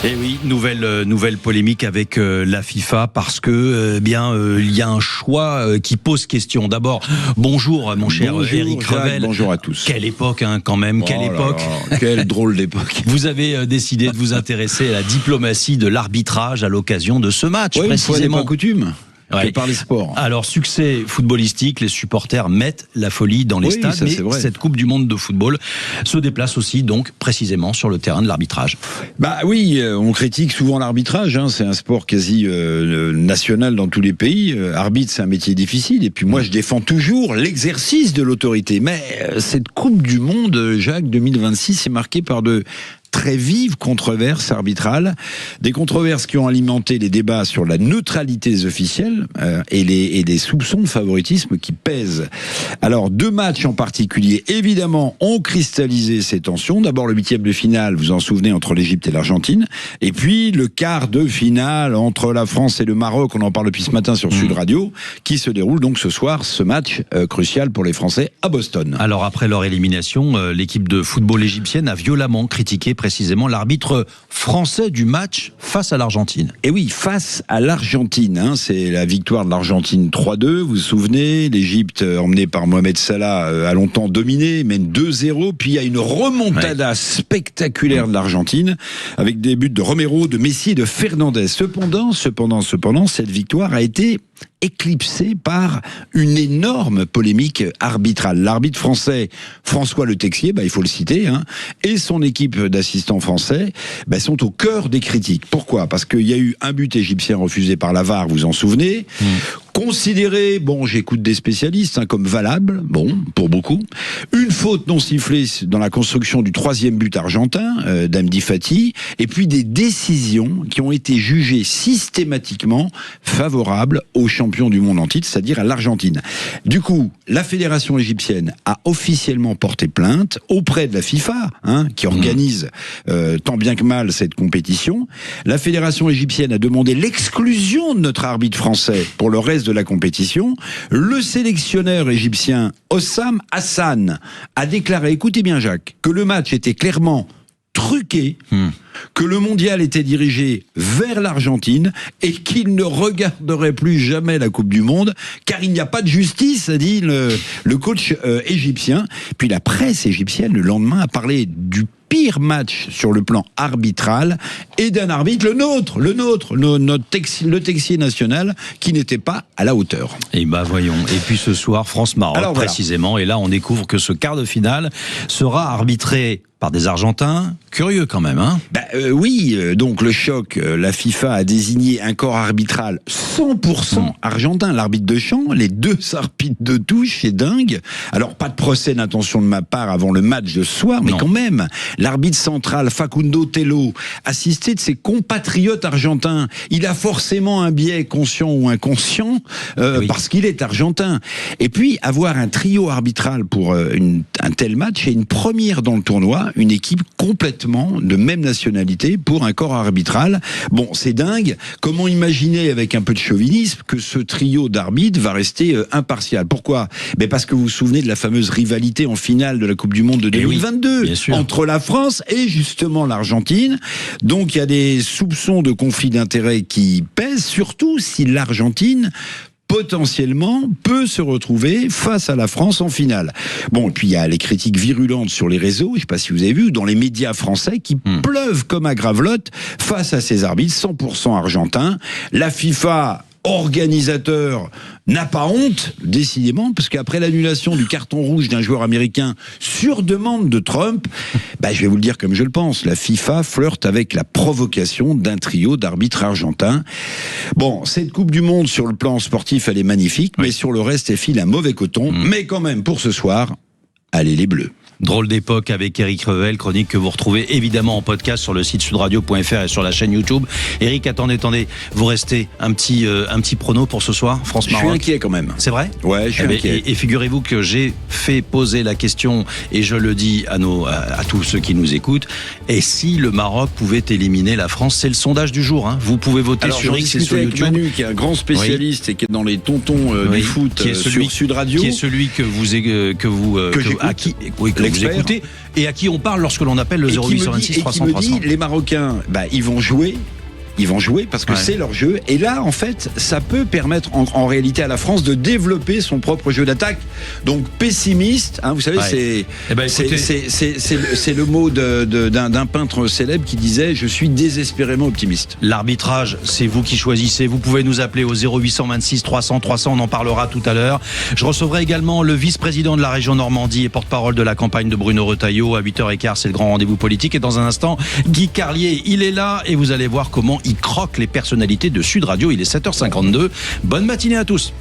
Et oui, nouvelle polémique avec la FIFA parce que il y a un choix qui pose question. D'abord, bonjour mon cher Éric Revel. Bonjour à tous. Quelle époque quand même, quelle époque. Quelle drôle d'époque. Vous avez décidé de vous intéresser à la diplomatie de l'arbitrage à l'occasion de ce match, Oui, précisément. une fois n'est pas coutume. Ouais. Par les sports. Alors, succès footballistique, les supporters mettent la folie dans les stades, ça, mais cette Coupe du Monde de football se déplace aussi, donc, précisément sur le terrain de l'arbitrage. Bah oui, on critique souvent l'arbitrage, c'est un sport quasi national dans tous les pays. Arbitre, c'est un métier difficile, et puis moi, je défends toujours l'exercice de l'autorité. Mais cette Coupe du Monde, Jacques, 2026, est marquée par de très vives controverses arbitrales, des controverses qui ont alimenté les débats sur la neutralité des officiels et des soupçons de favoritisme qui pèsent. Alors, 2 matchs en particulier, évidemment, ont cristallisé ces tensions. D'abord, le 8e de finale, vous en souvenez, entre l'Égypte et l'Argentine, et puis le quart de finale entre la France et le Maroc, on en parle depuis ce matin sur Sud Radio, qui se déroule donc ce soir, ce match crucial pour les Français à Boston. Alors, après leur élimination, l'équipe de football égyptienne a violemment critiqué précisément l'arbitre français du match face à l'Argentine. Et oui, face à l'Argentine, c'est la victoire de l'Argentine 3-2, vous vous souvenez, l'Égypte emmenée par Mohamed Salah a longtemps dominé, mène 2-0, puis il y a une remontada spectaculaire de l'Argentine, avec des buts de Romero, de Messi et de Fernandez. Cependant, cette victoire a été éclipsé par une énorme polémique arbitrale. L'arbitre français, François Le Texier, il faut le citer, et son équipe d'assistants français sont au cœur des critiques. Pourquoi ? Parce qu'il y a eu un but égyptien refusé par la VAR, vous en souvenez, considéré, j'écoute des spécialistes, comme valable, pour beaucoup. Une faute non sifflée dans la construction du 3e but argentin, d'Amdi Fati, et puis des décisions qui ont été jugées systématiquement favorables aux champions du monde en titre, c'est-à-dire à l'Argentine. Du coup, la fédération égyptienne a officiellement porté plainte auprès de la FIFA, qui organise tant bien que mal cette compétition. La fédération égyptienne a demandé l'exclusion de notre arbitre français pour le reste de la compétition. Le sélectionneur égyptien Hossam Hassan a déclaré, écoutez bien Jacques, que le match était clairement truqué, que le mondial était dirigé vers l'Argentine et qu'il ne regarderait plus jamais la Coupe du Monde car il n'y a pas de justice, a dit le coach égyptien. Puis la presse égyptienne le lendemain a parlé du pire match sur le plan arbitral et d'un arbitre, le Texier national, qui n'était pas à la hauteur. Et voyons. Et puis ce soir, France-Maroc, précisément. Et là, on découvre que ce quart de finale sera arbitré par des Argentins. Curieux quand même, oui, donc le choc, la FIFA a désigné un corps arbitral 100% argentin, l'arbitre de champ, les 2 arbitres de touche, c'est dingue. Alors, pas de procès d'intention de ma part avant le match de ce soir, mais quand même, l'arbitre central, Facundo Tello, assisté de ses compatriotes argentins, il a forcément un biais conscient ou inconscient, parce qu'il est argentin. Et puis, avoir un trio arbitral pour un tel match, c'est une première dans le tournoi, une équipe complètement de même nationalité pour un corps arbitral. C'est dingue. Comment imaginer, avec un peu de chauvinisme, que ce trio d'arbitres va rester impartial ? Pourquoi ? Parce que vous vous souvenez de la fameuse rivalité en finale de la Coupe du Monde de 2022 entre la France et justement l'Argentine. Donc il y a des soupçons de conflit d'intérêts qui pèsent, surtout si l'Argentine potentiellement peut se retrouver face à la France en finale. Et puis il y a les critiques virulentes sur les réseaux, je ne sais pas si vous avez vu, dans les médias français qui pleuvent comme à Gravelotte face à ces arbitres 100% argentins. La FIFA, organisateur, n'a pas honte, décidément, parce qu'après l'annulation du carton rouge d'un joueur américain sur demande de Trump, je vais vous le dire comme je le pense, la FIFA flirte avec la provocation d'un trio d'arbitres argentins. Cette Coupe du Monde, sur le plan sportif, elle est magnifique, mais sur le reste, elle file un mauvais coton. Mais quand même, pour ce soir, allez les Bleus. Drôle d'époque avec Éric Revel, chronique que vous retrouvez évidemment en podcast sur le site sudradio.fr et sur la chaîne YouTube. Éric, attendez, vous restez un petit prono pour ce soir, France-Maroc. Je suis inquiet quand même. C'est vrai ? Ouais, je suis inquiet. Et figurez-vous que j'ai fait poser la question, et je le dis à tous ceux qui nous écoutent, et si le Maroc pouvait éliminer la France ? C'est le sondage du jour, vous pouvez voter sur X et sur YouTube. Manu, qui est un grand spécialiste et qui est dans les tontons du foot, qui est sur Sud Radio. Qui est celui que vous vous écoutez et à qui on parle lorsque l'on appelle le 0826 300 300. Et qui me dit, les Marocains, ils vont jouer. Ils vont jouer parce que c'est leur jeu. Et là, en fait, ça peut permettre en réalité à la France de développer son propre jeu d'attaque. Donc pessimiste, vous savez, c'est le mot d'un peintre célèbre qui disait « Je suis désespérément optimiste ». L'arbitrage, c'est vous qui choisissez. Vous pouvez nous appeler au 0826 300 300. On en parlera tout à l'heure. Je recevrai également le vice-président de la région Normandie et porte-parole de la campagne de Bruno Retailleau. À 8h15, c'est le grand rendez-vous politique. Et dans un instant, Guy Carlier, il est là et vous allez voir comment il croque les personnalités de Sud Radio. Il est 7h52. Bonne matinée à tous.